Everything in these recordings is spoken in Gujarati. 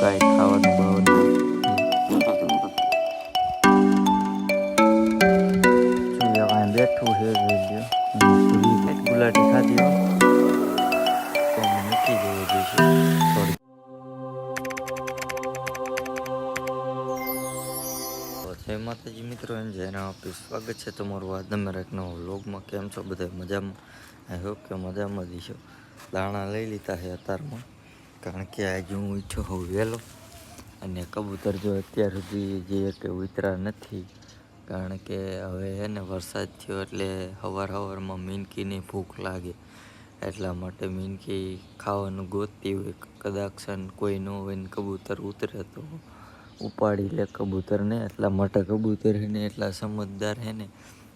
કાંઈ ખાવાનું બાવાનું કાંઈ બેઠું છે જોઈ લ્યો. પૂરી પેટ ગુલાટી ખાધી હો તો મૂકી દેવું જોઈશે થોડી. જય માતાજી મિત્રો, એમ જયરામ આપીશ. સ્વાગત છે તમારું આજના મારા એક નવા વ્લોગમાં. કેમ છો બધા મજામાં? આઈ હોપ કે મજામાં જ છો. દાણા લઈ લીધા છે અત્યારમાં, કારણ કે આજે હું ઈચ્છો હોઉં વહેલો. અને કબૂતર જો અત્યાર સુધી જે કે ઉતરા નથી, કારણ કે હવે છે ને વરસાદ થયો એટલે સવારમાં મીનકીની ભૂખ લાગે, એટલા માટે મીનકી ખાવાનું ગોતતી હોય. કદાચ કોઈ ન હોય ને કબૂતર ઉતરે તો ઉપાડી લે કબૂતરને, એટલા માટે કબૂતર છે ને એટલા સમજદાર છે ને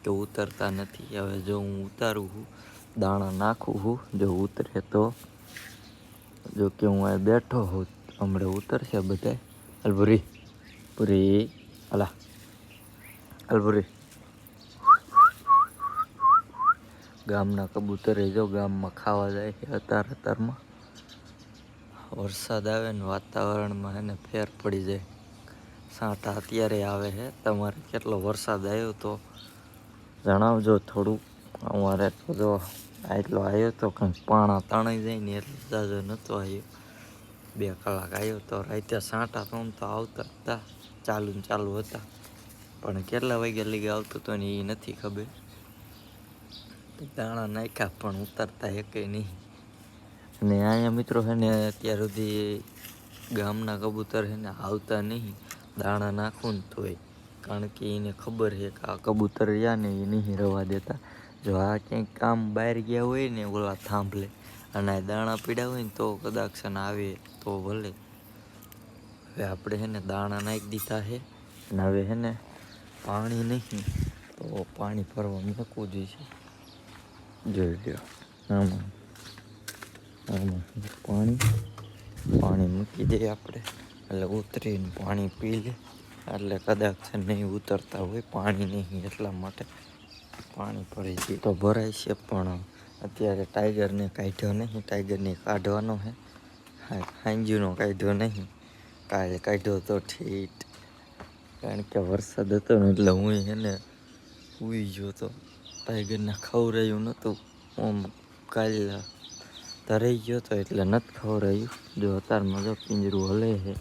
કે ઉતરતા નથી. હવે જો હું ઉતારું છું, દાણા નાખું છું, જો ઉતરે તો જો કે હું આ બેઠો હોઉં હમણાં ઉતરશે બધા. અલભુરી પૂરી અલા અલભુરી ગામના કબૂતરે જો ગામમાં ખાવા જાય છે અત્યારમાં. વરસાદ આવે ને વાતાવરણમાં એને ફેર પડી જાય. સાંટા અત્યારે આવે છે. તમારે કેટલો વરસાદ આવ્યો તો જણાવજો થોડું. અમારે તો જો આટલો આવ્યો તો કંઈક પાણા તણાઈ જાય ને એટલે જાજો નહોતો આવ્યો. 2 કલાક આવ્યો તો રાતે સાંટા તો આવતા હતા, ચાલુ ને ચાલુ હતા, પણ કેટલા વાગ્યા લઈ આવતો હતો ને એ નથી ખબર. દાણા નાખ્યા પણ ઉતરતા એકે નહીં. અને અહીંયા મિત્રો છે ને અત્યાર સુધી ગામના કબૂતર છે ને આવતા નહીં દાણા નાખું ને તોય, કારણ કે એને ખબર છે કે આ કબૂતર રહ્યા ને એ નહીં રવા દેતા. જો આ ક્યાંક કામ બહાર ગયા હોય ને ઓલા થાંભલે અને આ દાણા પીડા હોય ને તો કદાચ આવે તો ભલે. હવે આપણે છે ને દાણા નાખી દીધા છે અને હવે છે ને પાણી નહીં તો પાણી ભરવા મૂકવું જોઈશે. જોઈ લ્યો આમાં પાણી મૂકી દઈએ આપણે, એટલે ઉતરીને પાણી પી લે. એટલે કદાચ નહીં ઉતરતા હોય પાણી નહીં, એટલા માટે પાણી ભરી દઈએ તો ભરાય છે. પણ અત્યારે ટાઈગરને કાઢ્યો નહીં, ટાઈગરને કાઢવાનો છે. હાંજુનો કાઢ્યો નહીં, કાલે કાઢ્યો તો ઠીક, કારણ કે વરસાદ હતો ને એટલે હું એને સૂઈ ગયો તો. ટાઈગરને ખવડાયું નહોતું, આમ કાલે ધરાઈ ગયો તો એટલે નથી ખવડાયું. જો અત્યારમાં જો પિંજરું હલે છે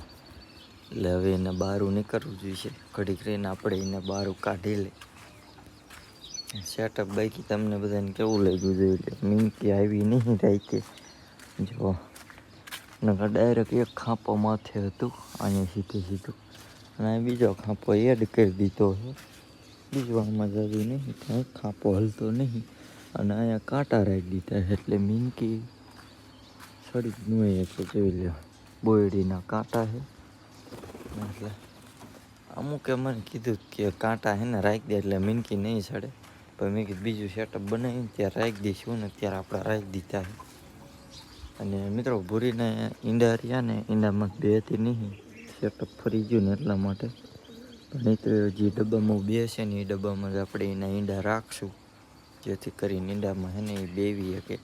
એટલે હવે એને બહારું નીકળવું જોઈશે. ઘડીક રહીને આપણે એને બહારું કાઢી લે. સેટઅપ બાકી તમને બધાને કેવું લાગ્યું જોઈએ. મીનકી આવી નહીં રાઈતે જો, નકર ડાયરેક્ટ એક ખાંપો માથે હતું અહીંયા સીધું, અને બીજો ખાંપો એડ કરી દીધો છે. બીજું આમાં જતું નહીં, કંઈ ખાંપો હલતો નહીં, અને અહીંયા કાંટા રાખી દીધા છે એટલે મીનકી સડી જ નહીં એટલે જોઈ લો. બોયડીના કાંટા છે એટલે અમુકે મને કીધું કે કાંટા છે ને રાખી દે એટલે મીનકી નહીં સડે. પણ મેં કીધું બીજું સેટઅપ બનાવીને ત્યારે રાખી દઈશું ને, ત્યારે આપણે રાખી દીધા છે. અને મિત્રો ભૂરીને ઈંડા રહ્યા ને ઈંડામાં 2 નહીં સેટઅપ ફરી ગયું ને એટલા માટે. પણ નહીં તો જે ડબ્બામાં 2 છે ને એ ડબ્બામાં જ આપણે એના ઈંડા રાખશું, જેથી કરીને ઈંડામાં છે ને એ બેવી શકે.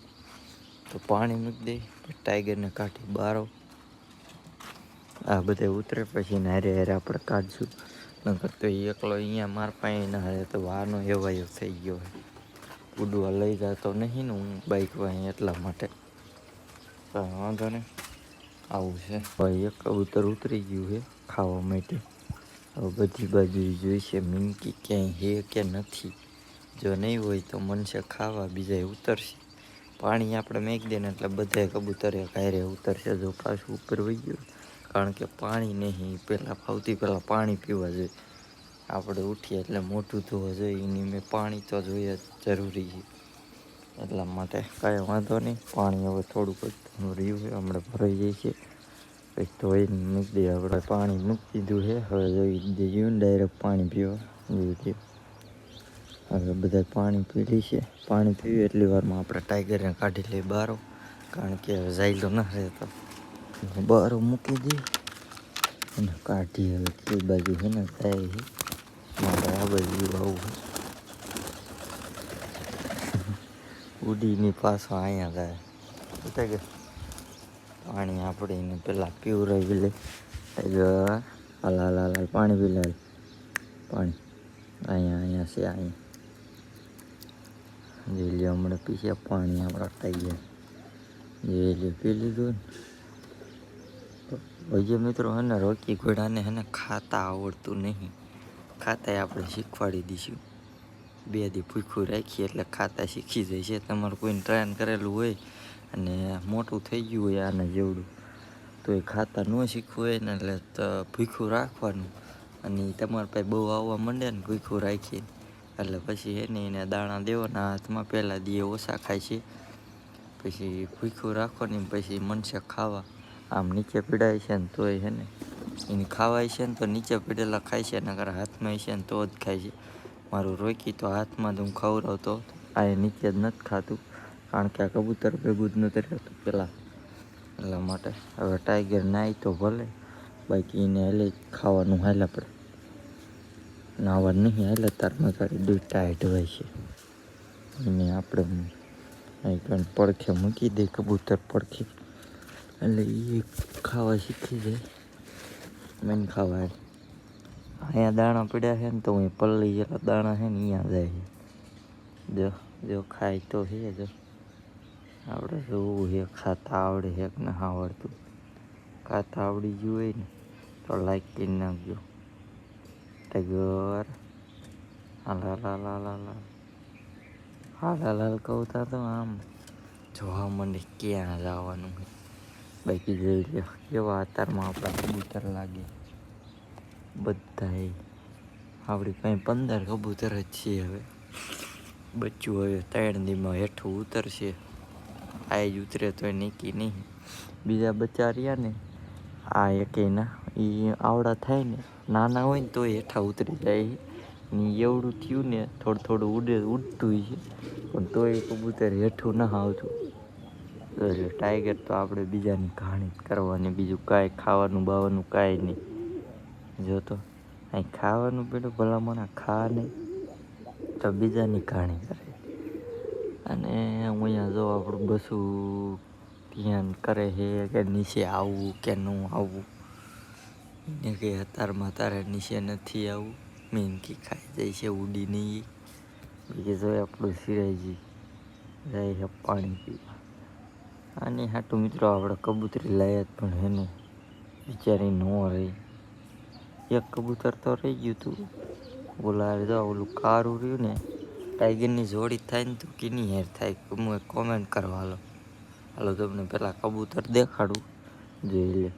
તો પાણી મૂકી દઈ, ટાઈગરને કાઢી બારો આ બધા ઉતરે પછી ને હારે હારે આપણે કાઢશું. નકર તો એકલો અહીંયા માર પાસે ના હારે તો વાનો એવાયો થઈ ગયો હોય. ઉડવા લઈ જતો નહીં ને હું બાઈક વાંહી, એટલા માટે કાંઈ વાંધો નહીં. આવું છે ભાઈ, એક કબૂતર ઉતરી ગયું છે ખાવા માટે. હવે બધી બાજુ જોઈશે મીનકી ક્યાંય હે કે નથી. જો નહીં હોય તો મનશે ખાવા, બીજા ઉતરશે. પાણી આપણે મેકી દે ને એટલે બધા કબૂતરે ઘાયરે ઉતરશે. જો પાછું ઉપર વહી ગયું, કારણ કે પાણી નહીં, પહેલાં પાણી પીવા જોઈએ. આપણે ઉઠીએ એટલે મોઢું ધોવા જોઈએ, એની મેં પાણી તો જોઈએ જરૂરી છે. એટલા માટે કાંઈ વાંધો નહીં. પાણી હવે થોડુંક જ રહ્યું છે, હમણાં ભરાઈ જાય છે પછી ધોઈને મૂકી દઈએ. આપણે પાણી મૂકી દીધું છે, હવે જોઈ દઈએ ડાયરેક્ટ પાણી પીવા જોઈ દઈએ. હવે બધા પાણી પી લઈશે. પાણી પીવું એટલી વારમાં આપણે ટાઈગરને કાઢી લઈએ બારો, કારણ કે હવે જાયલો ના રહેતો. બારો મૂકી દઈએ અને કાઢી. હવે કઈ બાજુ છે ને જાય છે, મારે આ બાજુ આવું ઉડીની પાછો અહીંયા જાય. ટાઈગર પાણી આપણે એને પહેલાં પીવરાવી લે. ટાઈગર હાલ હાલ હાલ હાલ પાણી પી લે. પાણી અહીંયા છે, અહીંયા જોઈ લે. હમણાં પીશે પાણી આપણા ટાઈગર. જોઈ લે, પી લીધું ને. હજી મિત્રો હે ને રોકી ઘોડાને હે ને ખાતા આવડતું નહીં. ખાતા આપણે શીખવાડી દઈશું. 2 દી ભૂખ્યું રાખીએ એટલે ખાતા શીખી જાય છે. તમારે કોઈને ટ્રાયન કરેલું હોય અને મોટું થઈ ગયું હોય આના જેવડું, તો એ ખાતા ન શીખવું હોય ને એટલે તો ભૂખ્યું રાખવાનું. અને તમારા પાસે બહુ આવવા માંડે ને ભૂખ્યું રાખીને, એટલે પછી હે ને એને દાણા દેવાના હાથમાં. પહેલાં દી ઓછા ખાય છે, પછી ભૂખ્યું રાખવાની, પછી મનસે ખાવા. આમ નીચે પીડાય છે ને તોય હે ને એને ખાવાય છે ને તો નીચે પીડેલા ખાય છે, નકર હાથમાં છે ને તો જ ખાય છે. મારું રોકી તો હાથમાં જ હું ખવડાવતો, આ નીચે જ નથી ખાતું, કારણ કે આ કબૂતર ભેગું જ નથી રહેતું પહેલાં. એટલા માટે હવે ટાઈગર નાય તો ભલે, બાકી એને હાલે ખાવાનું હાલે પડે. નાવા નહીં હાલે તારમાં તારી દૂધ ટાઈટ હોય છે. એને આપણે અહીં પડખે મૂકી દે કબૂતર પડખે, એટલે એ ખાવા શીખી જાય. મેન ખાવા અહીંયા દાણા પડ્યા છે ને તો હું પલ્લી જેટલા દાણા છે ને અહીંયા જાય છે. જો જો ખાય તો છે. જો આપણે જોવું છે ખાતા આવડે છે કે ના આવડતું. ખાતા આવડી ગયું હોય ને તો લાઈક કરી નાખજો. ટાઈગર હાલ હાલ હાલ હાલ હાલ હાલ હાલ હાલ કહું તો આમ જોવા મને ક્યાં જવાનું છે. બાકી જોઈ લો કેવા અત્યારમાં આપણા કબૂતર લાગે બધાય. આપણી કંઈ 15 કબૂતર જ છે. હવે બચ્ચું હવે 3 દીમાં હેઠું ઉતરશે. આ જ ઉતરે તો નીકી નહીં. બીજા બચ્ચા રહ્યા ને આ એકેયના એ આવડા થાય ને નાના હોય ને તો હેઠા ઉતરી જાય. ને એવડું થયું ને થોડું ઉડતું છે, પણ તોય કબૂતર હેઠું ના આવતું. એટલે ટાઈગર તો આપણે બીજાની કહાણી જ કરવાની, બીજું કાંઈ ખાવાનું બાવાનું કાંઈ નહીં. જો તો અહીં ખાવાનું પેલું ભલામણ ખા નહીં તો બીજાની કહાણી કરે. અને અહીંયા જો આપણું બસું ધ્યાન કરે છે કે નીચે આવવું કે ન આવવું. એને કે અત્યારમાં તારે નીચે નથી આવવું. મીનકી ખાઈ જાય છે ઉડી નહીં. બીજું જો આપણું સિરાજી જાય છે પાણી પીવા. આની હાટું મિત્રો આપણે કબૂતરી લાયક પણ હે ને બિચારી ન રહી. એક કબૂતર તો રહી ગયું હતું. ઓલું કારું રહ્યું ને ટાઈગરની જોડી થાય ને તો કીની હેર થાય. હું કોમેન્ટ કરવા હાલો તમને પહેલાં કબૂતર દેખાડું, જોઈ લે.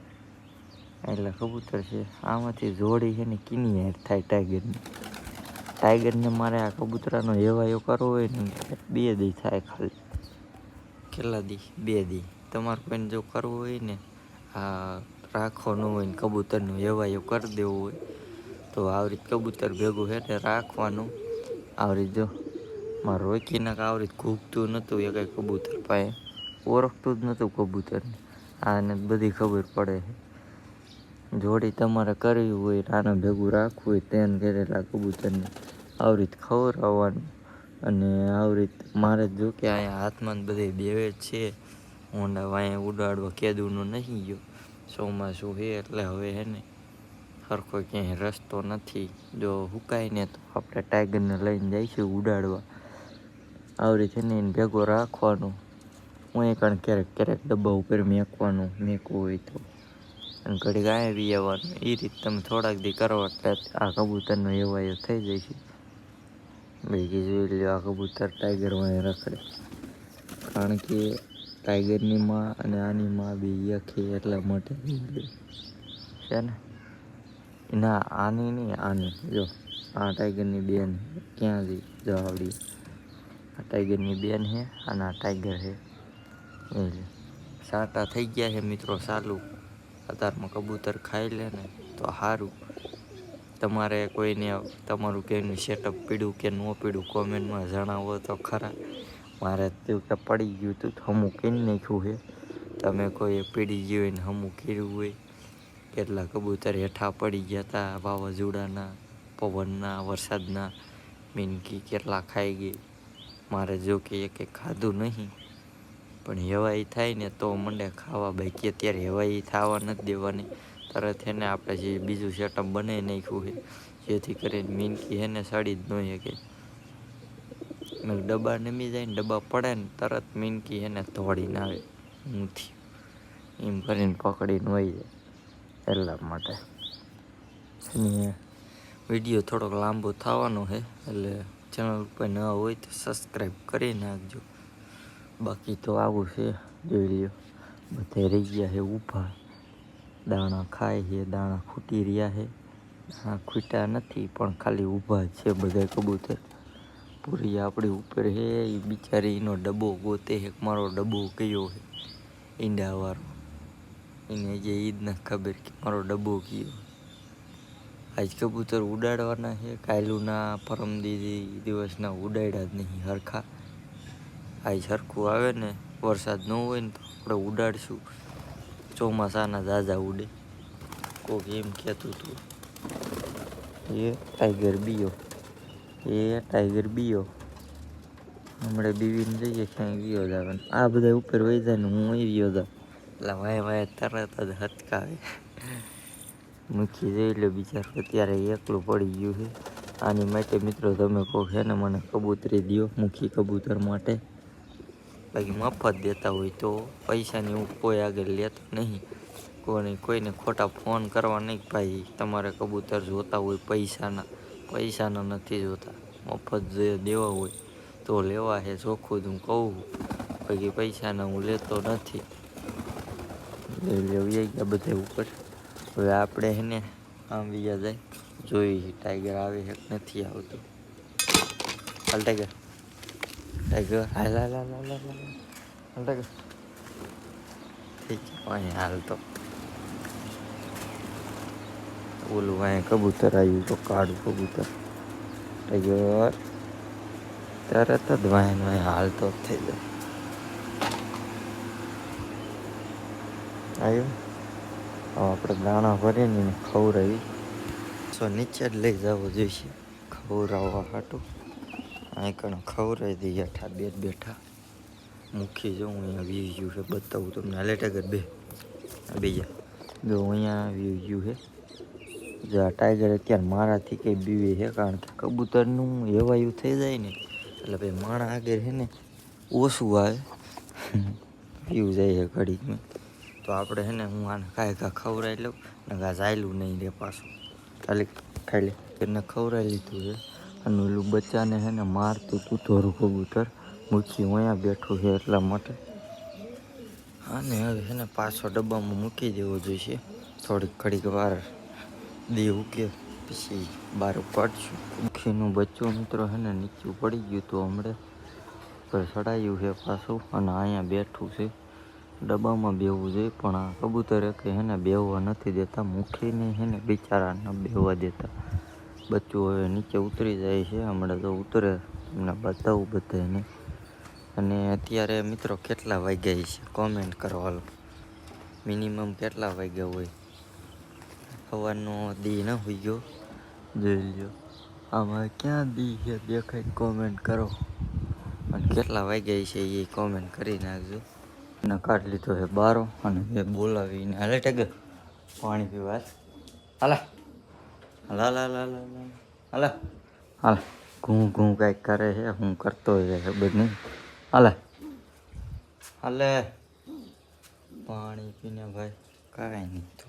એટલે કબૂતર છે આમાંથી જોડી છે ને કીની હેર થાય ટાઈગરની. ટાઈગરને મારે આ કબૂતરાનો હેવાયો કરવો હોય ને 2 દી થાય ખાલી. કેટલા દી? 2 દી. તમારે કોઈને જો કરવું હોય ને આ રાખવાનું હોય ને કબૂતરનો હેવાયો કરી દેવો હોય તો આવી રીતે કબૂતર ભેગું છે ને રાખવાનું. આવી રીતે જો મારે રોકીને આવી રીતે ઘૂગતું નહોતું એ કંઈ કબૂતર પાસે, ઓળખતું જ નહોતું કબૂતરને. આને બધી ખબર પડે છે. જોડી તમારે કરવી હોય આને ભેગું રાખવું હોય તેને કરેલા કબૂતરને આવી રીતે ખવડાવવાનું. અને આવી રીતે મારે જો કે અહીંયા હાથમાં બધે બેવે જ છે. ઊંડા વાંય ઉડાડવા કેદુનો નહીં ગયો. ચોમાસું છે એટલે હવે હે ને સરખો ક્યાંય રસ્તો નથી. જો હુકાય ને તો આપણે ટાઈગરને લઈને જઈશું ઉડાડવા. આવી રીતે ને એને ભેગો રાખવાનું. હું કારણ ક્યારેક ડબ્બા ઉપર મેકવું હોય તો, અને ઘડીક આવી આવવાનું. એ રીતે તમે થોડાક દી કરો એટલે આ કબૂતરનો એવાયો થઈ જાય છે. બીજી જોઈ લો આ કબૂતર ટાઈગર વાંય રખડે, કારણ કે ટાઈગરની માં અને આની માં બી એક એટલા માટે છે ને. ના આની નહીં, આની જો આ ટાઈગરની બેન ક્યાં જઈ જો આવડી. આ ટાઈગરની બેન છે અને આ ટાઈગર છે. સાટા થઈ ગયા છે મિત્રો ચાલુ. અત્યારમાં કબૂતર ખાઈ લે ને તો સારું. તમારે કોઈને તમારું કેનું સેટઅપ પીડ્યું કે ન પીડ્યું કોમેન્ટમાં જણાવો તો ખરા. મારે તેવું કે પડી ગયું હતું તો હમું કરી નાખ્યું છે. તમે કોઈ પીડી ગયું હોય ને હમું કર્યું હોય. કેટલા કબૂતર હેઠા પડી ગયા હતા વાવાઝોડાના, પવનના, વરસાદના. મીનકી કેટલા ખાઈ ગઈ. મારે જો કે એક ખાધું નહીં, પણ હેવાઈ થાય ને તો મંડે ખાવા બાકી અત્યારે હેવાઈ થવા નથી દેવાની. તરત એને આપણે જે બીજું સેટઅપ બનાવી નાખ્યું છે જેથી કરીને મીનકી એને સડી જ ન શકે. ડબ્બા નમી જાય ને ડબ્બા પડે ને તરત મીનકી એને દોડીને આવે નથી એમ કરીને પકડીને વહી જાય. એટલા માટે વિડીયો થોડોક લાંબો થવાનો છે એટલે ચેનલ ઉપર ન હોય તો સબસ્ક્રાઈબ કરી નાખજો. બાકી તો આવું છે, જોઈ લ્યો. બધે રહી ગયા છે ઊભા, દાણા ખાય છે, દાણા ખૂટી રહ્યા છે. દાણા ખૂટ્યા નથી પણ ખાલી ઊભા જ છે બધા કબૂતર. પૂરી આપણી ઉપર છે એ બિચારી એનો ડબ્બો ગોતે છે. મારો ડબ્બો કયો છે ઈંડાવાળો, એને જે ઈદ ન ખબર કે મારો ડબ્બો કયો. આજ કબૂતર ઉડાડવાના છે, કાયલુના પરમ દિવસના ઉડાડ્યા જ નહીં હરખા. આજ સરખું આવે ને વરસાદ ન હોય ને તો આપણે ઉડાડશું. ચોમાસાના ઝાઝા ઉડે. કોક એમ કહેતું હતું એ ટાઈગર બીયો, એ ટાઈગર બીયો. હમણાં બીવીને જઈએ ક્યાંય વિયો જવાનું. આ બધા ઉપર વહી જાય ને હું અહીં વિયો જાઉં એટલે વાય વાય તરત જ હચકાવે. મૂકી જોઈ લો બિચારો અત્યારે એકલું પડી ગયું છે. આની માટે મિત્રો તમે કહો છે ને મને કબૂતરી દો મુખી કબૂતર માટે. બાકી મફત દેતા હોય તો પૈસાની હું કોઈ આગળ લેતો નહીં. કોઈને ખોટા ફોન કરવા નહીં ભાઈ તમારે કબૂતર જોતા હોય પૈસાના નથી જોતા. મફત જે દેવા હોય તો લેવા છે, ચોખ્ખું જ હું કહું. બાકી પૈસાના હું લેતો નથી. લઈ ગયા બધા ઉપર. હવે આપણે એને આમ બીજા જાય જોઈ ટાઈગર આવે છે નથી આવતું. હાલ ટાઈગર, ટાઈગર હાલ હાલ હાલ હાલ હાલ હાલ ટાઈગર. ઠીક છે અહીં હાલ તો ઓલું અહીં કબૂતર આવ્યું તો કાળું કબૂતર. ટાઈગર તરત જ વાયન વાય હાલતો જ થઈ જાય. આવ્યો આપણે દાણા ભરીને એને ખવડાવી નીચે જ લઈ જવો જોઈશે ખવડાવવા હાટું. અહીં કણ ખવડાવી દઈએ હેઠા બેઠા મૂકી જાઉં. અહીંયા વી ગયું છે બતાવું તમને. હાલે ટાઈગર બીજા જો અહીંયા વી ગયું છે. જો આ ટાઈગર અત્યારે મારાથી કંઈ બીવે છે કારણ કે કબૂતરનું હેવાયું થઈ જાય ને એટલે ભાઈ માણા આગળ છે ને ઓછું આવે પીવું જાય છે ઘડીકમાં. તો આપણે છે ને હું આને કાંઈ ખવડાવી લઉં ને ઝાયલું નહીં રે પાછું. ખાલી ખાઈ લે એને ખવડાવી લીધું છે. અને ઓલું બચ્ચાને છે ને મારતું તું ધોરું કબૂતર મૂકી અહીંયા બેઠું છે એટલા માટે. અને હવે છે ને પાછો ડબ્બામાં મૂકી દેવો જોઈશે. થોડીક ઘડીક વાર દેવું કે પછી બહાર કાઢશું. મૂખીનું બચ્ચું મિત્રો છે ને નીચું પડી ગયું તો હમણાં પર ચડાયું છે પાછું અને અહીંયા બેઠું છે. ડબ્બામાં બેહવું જોઈએ પણ આ કબૂતરે કે છે ને બેહવા નથી દેતા. મૂખીને છે ને બિચારા ન બેહવા દેતા. બચ્ચું હવે નીચે ઉતરી જાય છે. હમણાં તો ઉતરે તમને બતાવું બધાને. અને અત્યારે મિત્રો કેટલા વાગ્યા છે કોમેન્ટ કરવાનો. મિનિમમ કેટલા વાગ્યા હોય. સવારનો દી ન હોઈ ગયો જોઈ લ્યો. આમાં ક્યાં દી છે દેખાય કોમેન્ટ કરો. અને કેટલા વાગ્યા છે એ કોમેન્ટ કરી નાખજો. એને કાઢી લીધો છે બારો અને મેં બોલાવીને હાલે ટાઈગર પાણી પીવા હાલા હાલા હાલા હાલા હાલા હાલ. ઘૂં ઘૂં કાંઈક કરે છે હું કરતો હોય ખબર નહીં. હાલે હાલે પાણી પીને ભાઈ કાંઈ નહીં તો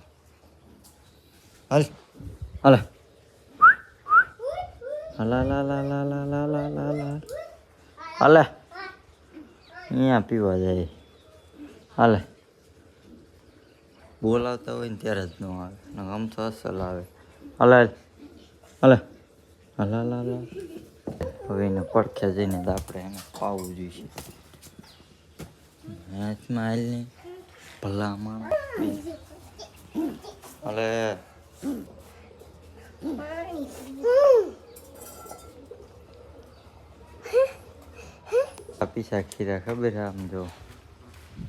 હાલ હાલે હાલા લા લા લા લા લા લા લા લા હાલે અહીંયા પીવા જાય. હાલે બોલાવતા હોય ને ત્યારે જ ન આવે ને આમ તો અસલ આવે. હાલે હાલે હાલા લા લા. હવે એને પડખે જઈને તો આપણે એને ખાવું જોઈશે. મેચમાં હાલ નહીં ભલામાં હાલે આપી ખીરા ખબર આમ જો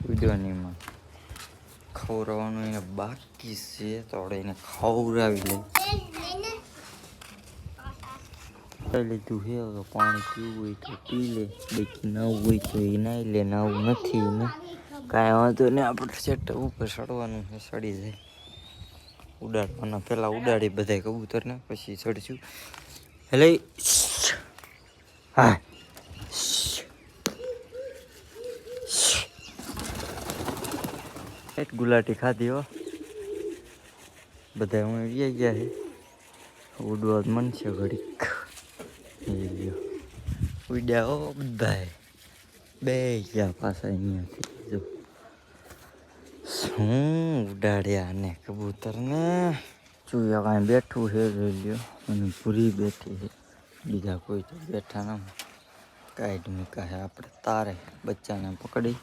વિડીયોનીમાં ખવડાવવાનું એને બાકી છે તો આપણે એને ખવડાવી લઈએ. લીધું છે. હવે પાણી પીવું હોય તો પી લે, બાકી નાવું હોય તો એ નાઈ લે. નાવું નથી ને કાંઈ વાંધો નહીં. આપણે સેટ ઉપર ચડવાનું છે, ચડી જાય. ઉડાડવાના પહેલાં ઉડાડી બધાય કબૂતરને, પછી ચડશું. હેલે હા એક ગુલાટી ખાધી હો. બધા હું આવી ગયા છે. ઉડવા મન છે ઘડીક. એ લ્યો ઉડ્યા હો બધા. બે ગયા પાછા અહીંયાથી. જો શું ઉડાડ્યા ને કબૂતરને. ચૂયા કાંઈ બેઠું છે જોઈ લ્યો. અને પૂરી બેઠી છે. બીજા કોઈ તો બેઠા ન. કાઢી મૂકા છે આપણે તારે બચ્ચાને પકડી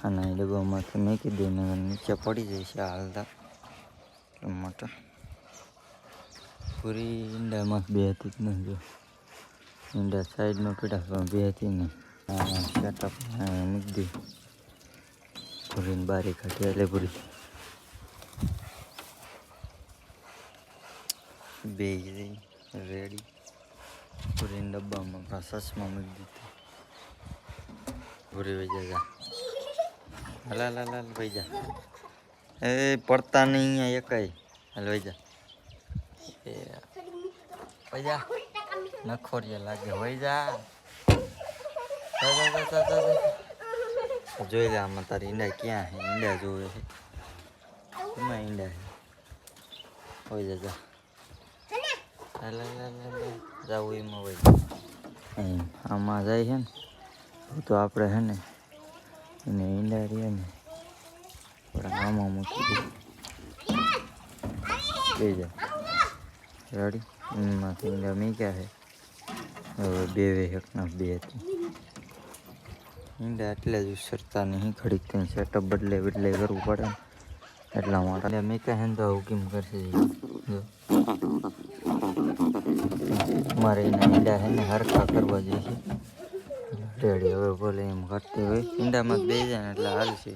અને ડબ્બામાંથી મૂકી દઈને નીચે પડી જાય છે હાલતા. એટલા માટે પૂરી ઈંડામાં બે હતી જ નહીં. જો ઈંડા સાઈડમાં પડ્યા પણ બે હતી નહીં. સેટઅપ મૂકી દઈ પૂરીને બારી કાઢી. એટલે પૂરી બે રેડી. પૂરીને ડબ્બામાં સસમાં મૂકી દીધી. પૂરી વહી જા. હાલ વહી જા. એ પડતા નહીં અહીંયા એકાઈ. હાલ વહી જા. એ વહી જા. નખોરિયા લાગે. વહી જા. જોઈ લે આમાં તારી ઈંડા ક્યાં છે. ઈંડા જોવે છે. એમાં ઈંડા છે. વહી જા. હાલ જાવું એમાં વહી જા. આમાં જાય છે ને તો આપણે છે ને એને ઈંડા રહીએ ને થોડા આમાં મૂકી દઈ જાય. રેડી એમાંથી ઈંડા મૂક્યા છે. હવે બે એકના બે હતી ઈંડા. એટલે જ ઉછરતા નહીં. ઘડીક ત્યાં સેટઅપ બદલે કરવું પડે ને એટલા માટે મૂક્યા છે ને. તો આવું કેમ કરશે જો મારે એના ઈંડા છે ને હરખા કરવા જોઈએ છે. રેડી હવે બોલે એમ કરતી હોય. ઈંડામાં બે જાય ને એટલે હાલશે.